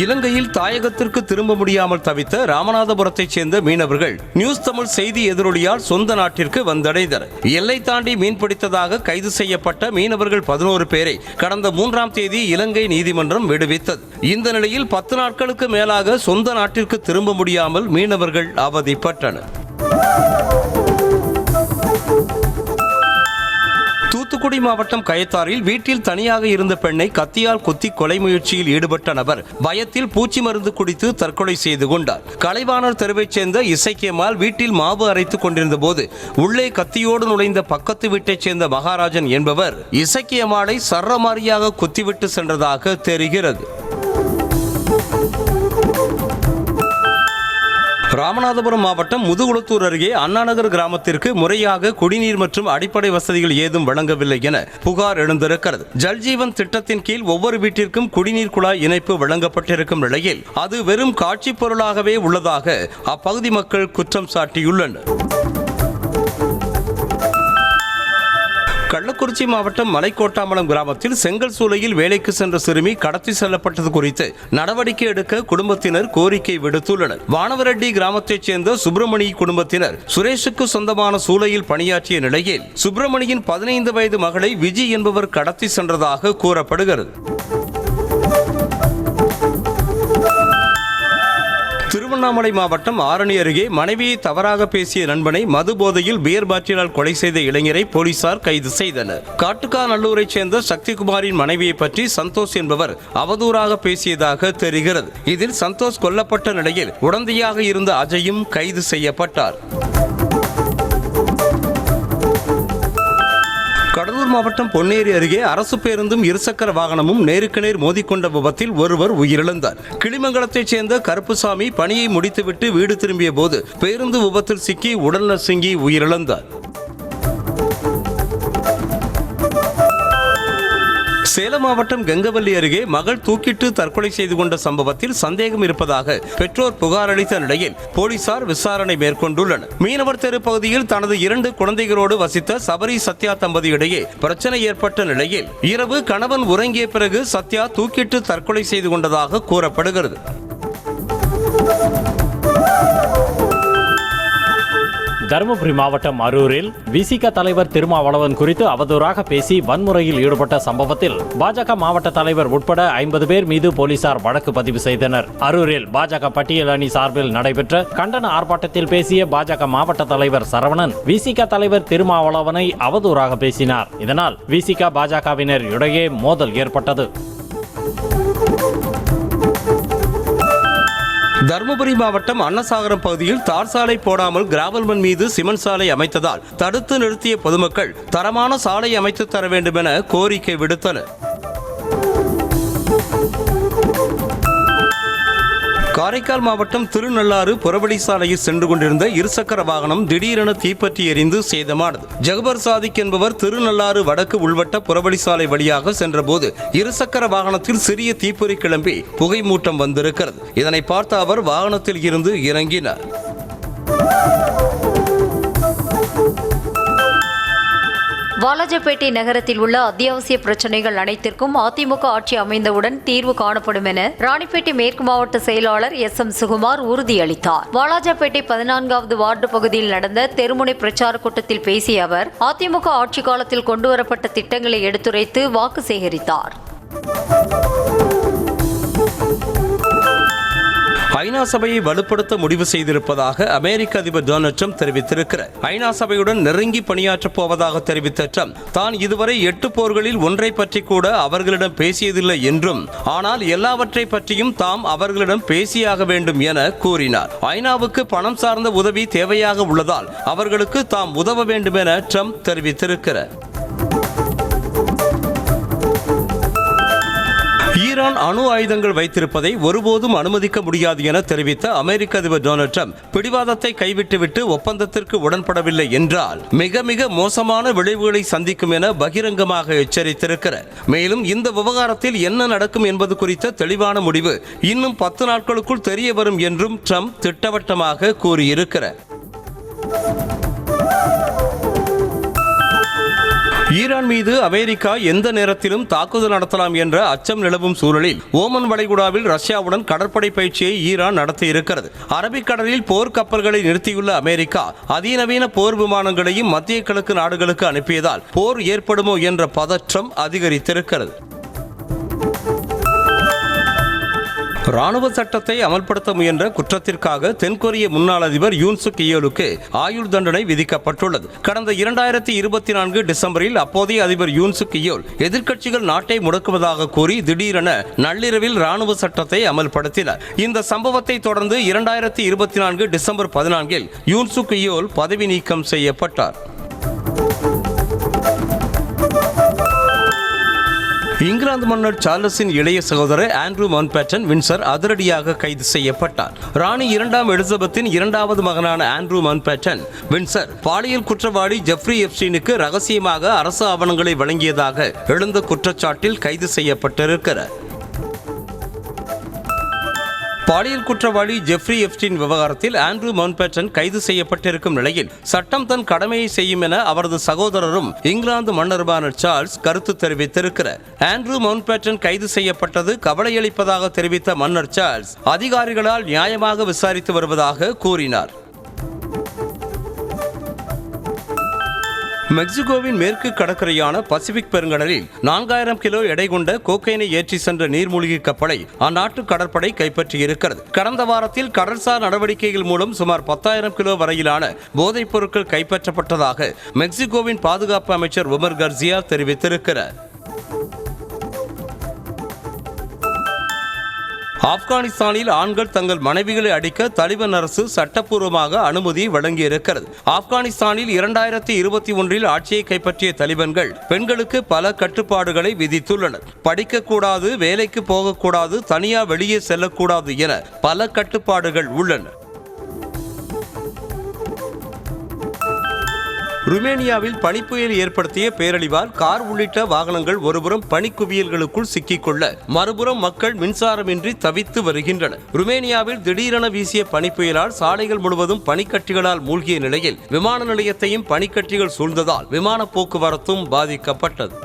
இலங்கையில் தாயகத்திற்கு திரும்ப முடியாமல் தவித்த ராமநாதபுரத்தைச் சேர்ந்த மீனவர்கள் நியூஸ் தமிழ் செய்தி எதிரொலியால் சொந்த நாட்டிற்கு வந்தடைந்தனர். எல்லை தாண்டி மீன்பிடித்ததாக கைது செய்யப்பட்ட மீனவர்கள் 11 பேரை கடந்த 3ஆம் தேதி இலங்கை நீதிமன்றம் விடுவித்தது. இந்த நிலையில் 10 நாட்களுக்கு மேலாக சொந்த நாட்டிற்கு திரும்ப முடியாமல் மீனவர்கள் அவதிப்பட்டனர். தூத்துக்குடி மாவட்டம் கயத்தாரில் வீட்டில் தனியாக இருந்த பெண்ணை கத்தியால் குத்தி கொலை முயற்சியில் ஈடுபட்ட நபர் பயத்தில் பூச்சி மருந்து குடித்து தற்கொலை செய்து கொண்டார். கலைவாணர் தெருவைச் சேர்ந்த இசைக்கியம்மாள் வீட்டில் மாவு அரைத்துக் கொண்டிருந்த போது உள்ளே கத்தியோடு நுழைந்த பக்கத்து வீட்டைச் சேர்ந்த மகாராஜன் என்பவர் இசைக்கியம்மாளை சரமாரியாக குத்திவிட்டு சென்றதாக தெரிகிறது. ராமநாதபுரம் மாவட்டம் முதுகுளத்தூர் அருகே அண்ணாநகர் கிராமத்திற்கு முறையாக குடிநீர் மற்றும் அடிப்படை வசதிகள் ஏதும் வழங்கவில்லை என புகார் எழுந்திருக்கிறது. ஜல்ஜீவன் திட்டத்தின் கீழ் ஒவ்வொரு வீட்டிற்கும் குடிநீர் குழாய் இணைப்பு வழங்கப்பட்டிருக்கும் நிலையில் அது வெறும் காட்சி பொருளாகவே உள்ளதாக அப்பகுதி மக்கள் குற்றம் சாட்டியுள்ளனர். கள்ளக்குறிச்சி மாவட்டம் மலைக்கோட்டாமலம் கிராமத்தில் செங்கல் சூளையில் வேலைக்கு சென்ற சிறுமி கடத்தி செல்லப்பட்டது குறித்து நடவடிக்கை எடுக்க குடும்பத்தினர் கோரிக்கை விடுத்துள்ளனர். வானவரெட்டி கிராமத்தைச் சேர்ந்த சுப்பிரமணி குடும்பத்தினர் சுரேஷுக்கு சொந்தமான சூளையில் பணியாற்றிய நிலையில் சுப்பிரமணியின் 15 வயது மகளை விஜி என்பவர் கடத்தி சென்றதாக கூறப்படுகிறது. திருவண்ணாமலை மாவட்டம் ஆரணி அருகே மனைவியை தவறாக பேசிய நண்பனை மது போதையில் பியர் பாட்டிலால் கொலை செய்த இளைஞரை போலீசார் கைது செய்தனர். காட்டுக்காநல்லூரைச் சேர்ந்த சக்திகுமாரின் மனைவியை பற்றி சந்தோஷ் என்பவர் அவதூறாக பேசியதாக தெரிகிறது. இதில் சந்தோஷ் கொல்லப்பட்ட நிலையில் உடந்தையாக இருந்த அஜயும் கைது செய்யப்பட்டார். கடலூர் மாவட்டம் பொன்னேரி அருகே அரசு பேருந்தும் இருசக்கர வாகனமும் நேருக்கு நேர் மோதிக்கொண்ட விபத்தில் ஒருவர் உயிரிழந்தார். கிளிமங்கலத்தைச் சேர்ந்த கருப்புசாமி பணியை முடித்துவிட்டு வீடு திரும்பிய போது பேருந்து விபத்தில் சிக்கி உடல் நசுங்கி உயிரிழந்தார். சேலம் மாவட்டம் கங்கவல்லி அருகே மகள் தூக்கிட்டு தற்கொலை செய்து கொண்ட சம்பவத்தில் சந்தேகம் இருப்பதாக பெற்றோர் புகார் அளித்த நிலையில் போலீசார் விசாரணை மேற்கொண்டுள்ளனர். மீனவர் தெரு பகுதியில் தனது 2 குழந்தைகளோடு வசித்த சபரி சத்யா தம்பதியிடையே பிரச்சனை ஏற்பட்ட நிலையில் இரவு கணவன் உறங்கிய பிறகு சத்யா தூக்கிட்டு தற்கொலை செய்து கொண்டதாக கூறப்படுகிறது. தருமபுரி மாவட்டம் அரூரில் விசிக தலைவர் திருமாவளவன் குறித்து அவதூறாக பேசி வன்முறையில் ஈடுபட்ட சம்பவத்தில் பாஜக மாவட்ட தலைவர் உட்பட 50 பேர் மீது போலீசார் வழக்கு பதிவு செய்தனர். அரூரில் பாஜக பட்டியல் அணி சார்பில் நடைபெற்ற கண்டன ஆர்ப்பாட்டத்தில் பேசிய பாஜக மாவட்ட தலைவர் சரவணன் விசிக தலைவர் திருமாவளவனை அவதூறாக பேசினார். இதனால் விசிக பாஜகவினர் இடையே மோதல் ஏற்பட்டது. தருமபுரி மாவட்டம் அன்னசாகரம் பகுதியில் தார் சாலை போடாமல் கிராவல் மண் மீது சிமெண்ட் சாலை அமைத்ததால் தடுத்து நிறுத்திய பொதுமக்கள் தரமான சாலை அமைத்து தர வேண்டும் என கோரிக்கை விடுத்தனர். காரைக்கால் மாவட்டம் திருநள்ளாறு புறவழி சாலையில் சென்று கொண்டிருந்த இருசக்கர வாகனம் திடீரென தீப்பற்றி எரிந்து சேதமானது. ஜகபர் சாதிக் என்பவர் திருநள்ளாறு வடக்கு உள்வட்ட புறவழி சாலை வழியாக சென்றபோது இருசக்கர வாகனத்தில் சிறிய தீப்பொறி கிளம்பி புகை மூட்டம் வந்திருக்கிறது. இதனை பார்த்த அவர் வாகனத்தில் இருந்து இறங்கினார். வாலாஜாபேட்டை நகரத்தில் உள்ள அத்தியாவசிய பிரச்சினைகள் அனைத்திற்கும் அதிமுக ஆட்சி அமைந்தவுடன் தீர்வு காணப்படும் என ராணிப்பேட்டை மேற்கு மாவட்ட செயலாளர் SM சுகுமார் உறுதியளித்தார். வாலாஜாபேட்டை 14வது வார்டு பகுதியில் நடந்த தெருமுனை பிரச்சார கூட்டத்தில் பேசிய அவர் அதிமுக ஆட்சி காலத்தில் கொண்டுவரப்பட்ட திட்டங்களை எடுத்துரைத்து வாக்கு சேகரித்தார். ஐநா சபையை வலுப்படுத்த முடிவு செய்திருப்பதாக அமெரிக்க அதிபர் டொனால்ட் ட்ரம்ப் தெரிவித்திருக்கிறார். ஐநா சபையுடன் நெருங்கி பணியாற்றப் போவதாக தெரிவித்த ட்ரம்ப் தான் இதுவரை 8 போர்களில் ஒன்றை பற்றி கூட அவர்களிடம் பேசியதில்லை என்றும், ஆனால் எல்லாவற்றை பற்றியும் தாம் அவர்களிடம் பேசியாக வேண்டும் என கூறினார். ஐநாவுக்கு பணம் சார்ந்த உதவி தேவையாக உள்ளதால் அவர்களுக்கு தாம் உதவ வேண்டும் என ட்ரம்ப் தெரிவித்திருக்கிறார். ஈரான் அணு ஆயுதங்கள் வைத்திருப்பதை ஒருபோதும் அனுமதிக்க முடியாது என தெரிவித்த அமெரிக்க அதிபர் டொனால்ட் ட்ரம்ப் பிடிவாதத்தை கைவிட்டுவிட்டு ஒப்பந்தத்திற்கு உடன்படவில்லை என்றால் மிக மிக மோசமான விளைவுகளை சந்திக்கும் என பகிரங்கமாக எச்சரித்திருக்கிறார். மேலும் இந்த விவகாரத்தில் என்ன நடக்கும் என்பது குறித்த தெளிவான முடிவு இன்னும் 10 நாட்களுக்குள் தெரிய வரும் என்றும் ட்ரம்ப் திட்டவட்டமாக கூறியிருக்கிறார். ஈரான் மீது அமெரிக்கா எந்த நேரத்திலும் தாக்குதல் நடத்தலாம் என்ற அச்சம் நிலவும் சூழலில் ஓமன் வளைகுடாவில் ரஷ்யாவுடன் கடற்படை பயிற்சியை ஈரான் நடத்தியிருக்கிறது. அரபிக்கடலில் போர் கப்பல்களை நிறுத்தியுள்ள அமெரிக்கா அதிநவீன போர் விமானங்களையும் மத்திய கிழக்கு நாடுகளுக்கு அனுப்பியதால் போர் ஏற்படுமோ என்ற பதற்றம் அதிகரித்திருக்கிறது. ராணுவ சட்டத்தை அமல்படுத்த முயன்ற குற்றத்திற்காக தென்கொரிய முன்னாள் அதிபர் யூன் சுக் இயோலுக்கு ஆயுள் தண்டனை விதிக்கப்பட்டுள்ளது. கடந்த 2024 டிசம்பரில் அப்போதைய அதிபர் யூன் சுக் இயோல் எதிர்க்கட்சிகள் நாட்டை முடக்குவதாக கூறி திடீரென நள்ளிரவில் ராணுவ சட்டத்தை அமல்படுத்தினார். இந்த சம்பவத்தை தொடர்ந்து 2024 டிசம்பர் 14 யூன் சுக் இயோல் பதவி நீக்கம் செய்யப்பட்டார். இங்கிலாந்து மன்னர் சார்லஸின் இளைய சகோதரர் ஆண்ட்ரூ மவுண்ட்பேட்டன் வின்சர் அதிரடியாக கைது செய்யப்பட்டார். ராணி 2ஆம் எலிசபெத்தின் 2வது மகனான ஆண்ட்ரூ மவுண்ட்பேட்டன் வின்சர் பாலியல் குற்றவாளி ஜெஃப்ரி எப்ஸ்டீனுக்கு ரகசியமாக அரசு ஆவணங்களை வழங்கியதாக எழுந்த குற்றச்சாட்டில் கைது செய்யப்பட்டிருக்கிறார். பாலியல் குற்றவாளி ஜெஃப்ரி எப்ஸ்டீன் விவகாரத்தில் ஆண்ட்ரூ மவுண்ட்பேட்டன் கைது செய்யப்பட்டிருக்கும் நிலையில் சட்டம் தன் கடமையை செய்யும் என அவரது சகோதரரும் இங்கிலாந்து மன்னருமான சார்ல்ஸ் கருத்து தெரிவித்திருக்கிறார். ஆண்ட்ரூ மவுண்ட்பேட்டன் கைது செய்யப்பட்டது கவலையளிப்பதாக தெரிவித்த மன்னர் சார்ல்ஸ் அதிகாரிகளால் நியாயமாக விசாரித்து வருவதாக கூறினார். மெக்சிகோவின் மேற்கு கடற்கரையான பசிபிக் பெருங்கடலில் 4000 கிலோ எடை கொண்ட கோக்கைனை ஏற்றி சென்ற நீர்மூழ்கி கப்பலை அந்நாட்டு கடற்படை கைப்பற்றியிருக்கிறது. கடந்த வாரத்தில் கடல்சார் நடவடிக்கைகள் மூலம் சுமார் 10,000 கிலோ வரையிலான போதைப் பொருட்கள் கைப்பற்றப்பட்டதாக மெக்சிகோவின் பாதுகாப்பு அமைச்சர் உமர் கர்சியா தெரிவித்திருக்கிறார். ஆப்கானிஸ்தானில் ஆண்கள் தங்கள் மனைவிகளை அடிக்க தலிபான் அரசு சட்டப்பூர்வமாக அனுமதி வழங்கியிருக்கிறது. ஆப்கானிஸ்தானில் 2021 ஆட்சியை கைப்பற்றிய தலிபான்கள் பெண்களுக்கு பல கட்டுப்பாடுகளை விதித்துள்ளனர். படிக்கக்கூடாது, வேலைக்கு போகக்கூடாது, தனியா வெளியே செல்லக்கூடாது என பல கட்டுப்பாடுகள் உள்ளன. ருமேனியாவில் பனிப்புயல் ஏற்படுத்திய பேரழிவால் கார் உள்ளிட்ட வாகனங்கள் ஒருபுறம் பனிக்குவியல்களுக்குள் சிக்கிக்கொள்ள மறுபுறம் மக்கள் மின்சாரமின்றி தவித்து வருகின்றனர். ருமேனியாவில் திடீரென வீசிய பனிப்புயலால் சாலைகள் முழுவதும் பனிக்கட்டிகளால் மூழ்கிய நிலையில் விமான நிலையத்தையும் பனிக்கட்டிகள் சூழ்ந்ததால் விமான போக்குவரத்தும் பாதிக்கப்பட்டது.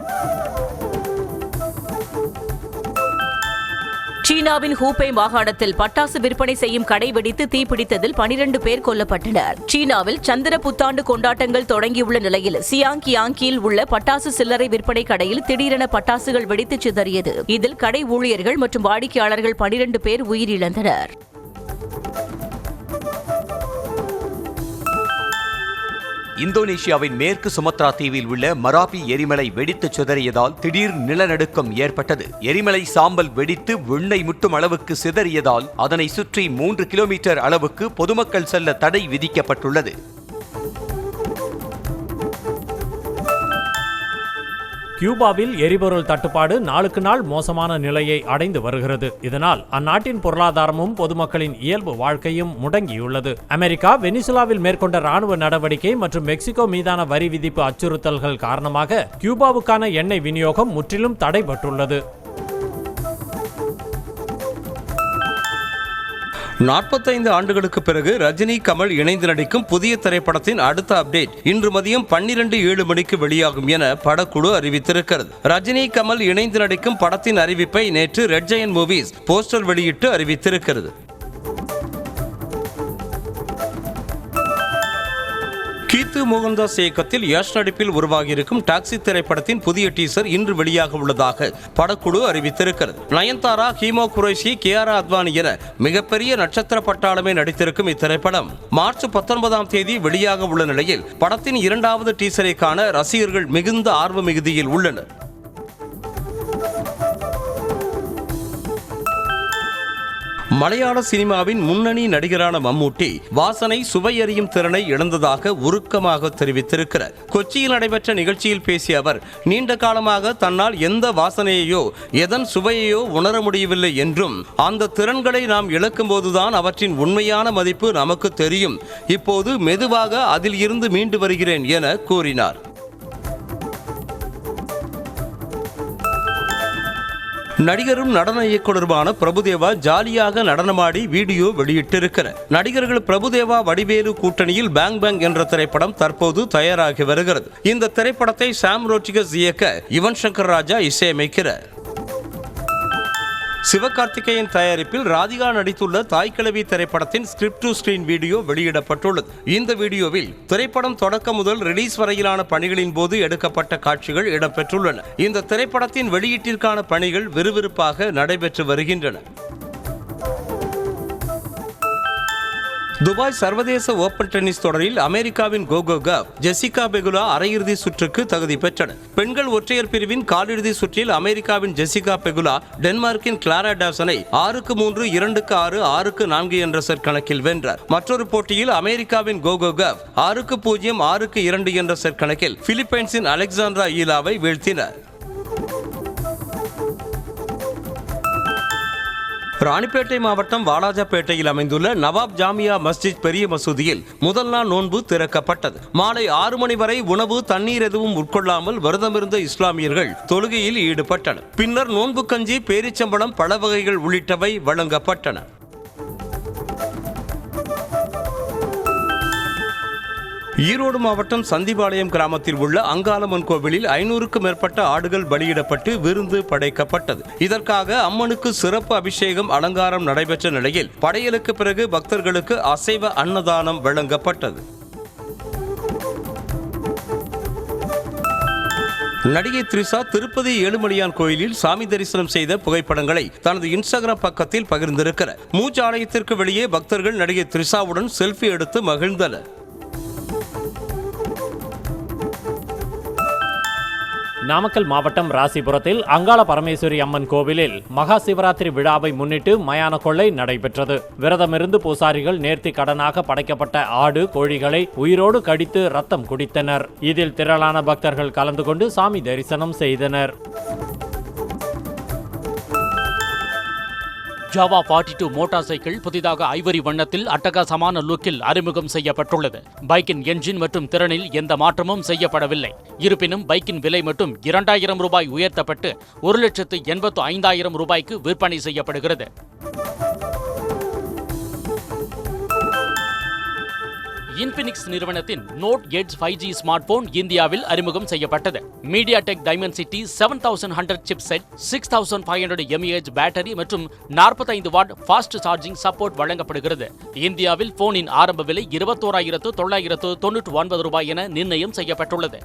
சீனாவின் ஹூபே மாகாணத்தில் பட்டாசு விற்பனை செய்யும் கடை வெடித்து தீப்பிடித்ததில் 12 பேர் கொல்லப்பட்டனர். சீனாவில் சந்திர புத்தாண்டு கொண்டாட்டங்கள் தொடங்கியுள்ள நிலையில் சியாங்கியாங்கியில் உள்ள பட்டாசு சில்லறை விற்பனை கடையில் திடீரென பட்டாசுகள் வெடித்து சிதறியது. இதில் கடை ஊழியர்கள் மற்றும் வாடிக்கையாளர்கள் 12 பேர் உயிரிழந்தனர். இந்தோனேஷியாவின் மேற்கு சுமத்ரா தீவில் உள்ள மராபி எரிமலை வெடித்து சிதறியதால் திடீர் நிலநடுக்கம் ஏற்பட்டது. எரிமலை சாம்பல் வெடித்து விண்ணை முட்டும் அளவுக்கு சிதறியதால் அதனை சுற்றி 3 கிலோமீட்டர் அளவுக்கு பொதுமக்கள் செல்ல தடை விதிக்கப்பட்டுள்ளது. கியூபாவில் எரிபொருள் தட்டுப்பாடு நாளுக்கு நாள் மோசமான நிலையை அடைந்து வருகிறது. இதனால் அந்நாட்டின் பொருளாதாரமும் பொதுமக்களின் இயல்பு வாழ்க்கையும் முடங்கியுள்ளது. அமெரிக்கா வெனிசுலாவில் மேற்கொண்ட ராணுவ நடவடிக்கை மற்றும் மெக்சிகோ மீதான வரி விதிப்பு அச்சுறுத்தல்கள் காரணமாக கியூபாவுக்கான எண்ணெய் விநியோகம் முற்றிலும் தடைபட்டுள்ளது. 45 ஆண்டுகளுக்கு பிறகு ரஜினி கமல் இணைந்து நடிக்கும் புதிய திரைப்படத்தின் அடுத்த அப்டேட் இன்று மதியம் 12:07 மணிக்கு வெளியாகும் என படக்குழு அறிவித்திருக்கிறது. ரஜினி கமல் இணைந்து நடிக்கும் படத்தின் அறிவிப்பை நேற்று ரெட் ஜெயண்ட் மூவிஸ் போஸ்டர் வெளியிட்டு அறிவித்திருக்கிறது. கீத்து ஜித்து மோகன்தாஸ் இயக்கத்தில் யஷ் நடிப்பில் உருவாகியிருக்கும் டாக்ஸி திரைப்படத்தின் புதிய டீசர் இன்று வெளியாக உள்ளதாக படக்குழு அறிவித்திருக்கிறது. நயன்தாரா, ஹீமா குரேஷி, கியாரா அத்வானி என மிகப்பெரிய நட்சத்திர பட்டாளமே நடித்திருக்கும் இத்திரைப்படம் மார்ச் 19ஆம் தேதி வெளியாக உள்ள நிலையில் படத்தின் இரண்டாவது டீசரை காண ரசிகர்கள் மிகுந்த ஆர்வ மிகுதியில் உள்ளனர். மலையாள சினிமாவின் முன்னணி நடிகரான மம்மூட்டி வாசனை சுவையறியும் திறனை இழந்ததாக உருக்கமாக தெரிவித்திருக்கிறார். கொச்சியில் நடைபெற்ற நிகழ்ச்சியில் பேசிய அவர், நீண்ட காலமாக தன்னால் எந்த வாசனையையோ எதன் சுவையையோ உணர முடியவில்லை என்றும் அந்த திறன்களை நாம் இழக்கும் போதுதான் அவற்றின் உண்மையான மதிப்பு நமக்கு தெரியும். இப்போது மெதுவாக அதில் இருந்து மீண்டு வருகிறேன் என கூறினார். நடிகரும் நடன இயக்குனருமான பிரபுதேவா ஜாலியாக நடனமாடி வீடியோ வெளியிட்டிருக்கிறார். நடிகர்கள் பிரபுதேவா வடிவேலு கூட்டணியில் பேங் பேங் என்ற திரைப்படம் தற்போது தயாராகி வருகிறது. இந்த திரைப்படத்தை சாம் ரோட்ரிகஸ் இயக்க யுவன் சங்கர் ராஜா இசையமைக்கிறார். சிவகார்த்திகேயன் தயாரிப்பில் ராதிகா நடித்துள்ள தாய்க்கிழவி திரைப்படத்தின் ஸ்கிரிப்ட் டு ஸ்கிரீன் வீடியோ வெளியிடப்பட்டுள்ளது. இந்த வீடியோவில் திரைப்படம் தொடக்கம் முதல் ரிலீஸ் வரையிலான பணிகளின் போது எடுக்கப்பட்ட காட்சிகள் இடம்பெற்றுள்ளன. இந்த திரைப்படத்தின் வெளியீட்டிற்கான பணிகள் விறுவிறுப்பாக நடைபெற்று வருகின்றன. துபாய் சர்வதேச ஓபன் டென்னிஸ் தொடரில் அமெரிக்காவின் கோகோ கப், ஜெசிகா பெகுலா அரையிறுதி சுற்றுக்கு தகுதி பெற்றனர். பெண்கள் ஒற்றையர் பிரிவின் காலிறுதி சுற்றில் அமெரிக்காவின் ஜெசிகா பெகுலா டென்மார்க்கின் கிளாரா டாவ்சனை 6-3, 2-6, 6-4 என்ற செட் கணக்கில் வென்றார். மற்றொரு போட்டியில் அமெரிக்காவின் கோகோ கப் 6-0, 6-2 என்ற செட் கணக்கில் பிலிப்பைன்ஸின் அலெக்சாண்ட்ரா ஈலாவை வீழ்த்தினார். ராணிப்பேட்டை மாவட்டம் வாலாஜாப்பேட்டையில் அமைந்துள்ள நவாப் ஜாமியா மஸ்ஜித் பெரிய மசூதியில் முதல் நாள் நோன்பு திறக்கப்பட்டது. மாலை 6 மணி வரை உணவு, தண்ணீர் எதுவும் உட்கொள்ளாமல் விரதமிருந்த இஸ்லாமியர்கள் தொழுகையில் ஈடுபட்டனர். பின்னர் நோன்பு கஞ்சி, பேரிச்சம்பழம், பழ வகைகள் உள்ளிட்டவை வழங்கப்பட்டன. ஈரோடு மாவட்டம் சந்திபாளையம் கிராமத்தில் உள்ள அங்காளம்மன் கோவிலில் 500க்கும் மேற்பட்ட ஆடுகள் பலியிடப்பட்டு விருந்து படைக்கப்பட்டது. இதற்காக அம்மனுக்கு சிறப்பு அபிஷேகம், அலங்காரம் நடைபெற்ற நிலையில் படையலுக்கு பிறகு பக்தர்களுக்கு அசைவ அன்னதானம் வழங்கப்பட்டது. நடிகை த்ரிஷா திருப்பதி ஏழுமலையான் கோயிலில் சாமி தரிசனம் செய்த புகைப்படங்களை தனது இன்ஸ்டாகிராம் பக்கத்தில் பகிர்ந்திருக்கிறார். மூச்சு ஆலயத்திற்கு வெளியே பக்தர்கள் நடிகை த்ரிஷாவுடன் செல்ஃபி எடுத்து மகிழ்ந்தனர். நாமக்கல் மாவட்டம் ராசிபுரத்தில் அங்காள பரமேஸ்வரி அம்மன் கோவிலில் மகா சிவராத்திரி விழாவை முன்னிட்டு மயான கொள்ளை நடைபெற்றது. விரதமிருந்து பூசாரிகள் நேர்த்தி கடனாக படைக்கப்பட்ட ஆடு, கோழிகளை உயிரோடு கடித்து ரத்தம் குடித்தனர். இதில் திரளான பக்தர்கள் கலந்து கொண்டு சாமி தரிசனம் செய்தனர். ஜாவா 42 மோட்டார் சைக்கிள் புதிதாக ஐவரி வண்ணத்தில் அட்டகாசமான லுக்கில் அறிமுகம் செய்யப்பட்டுள்ளது. பைக்கின் என்ஜின் மற்றும் திறனில் எந்த மாற்றமும் செய்யப்படவில்லை. இருப்பினும் பைக்கின் விலை மட்டும் 2000 ரூபாய் உயர்த்தப்பட்டு 1,85,000 ரூபாய்க்கு விற்பனை செய்யப்படுகிறது. இன்ஃபினிக்ஸ் நிறுவனத்தின் note edge 5G smart phone இந்தியாவில் அறிமுகம் செய்யப்பட்டது. MediaTek Dimensity 7100 chipset, 6500 mAh battery மற்றும் 45 வாட் ஃபாஸ்ட் சார்ஜிங் சப்போர்ட் வழங்கப்படுகிறது. இந்தியாவில் போனின் ஆரம்ப விலை 21,999 ரூபாய் என நிர்ணயம் செய்யப்பட்டுள்ளது.